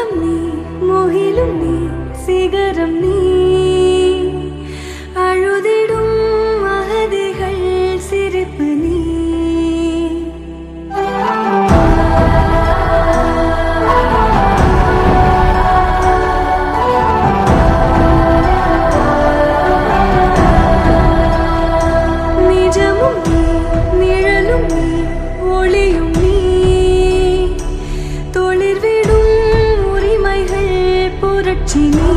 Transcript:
மோதம் நீ முகிலும் நீ சிகரம் நீ அழுதிடும் அகதிகள் சிரிப்பு நீ நிஜமும் நீ நிழலும் நீ ஒளியும் நீ தொழிற்விடும் உரிமைகள் புரட்சி நீ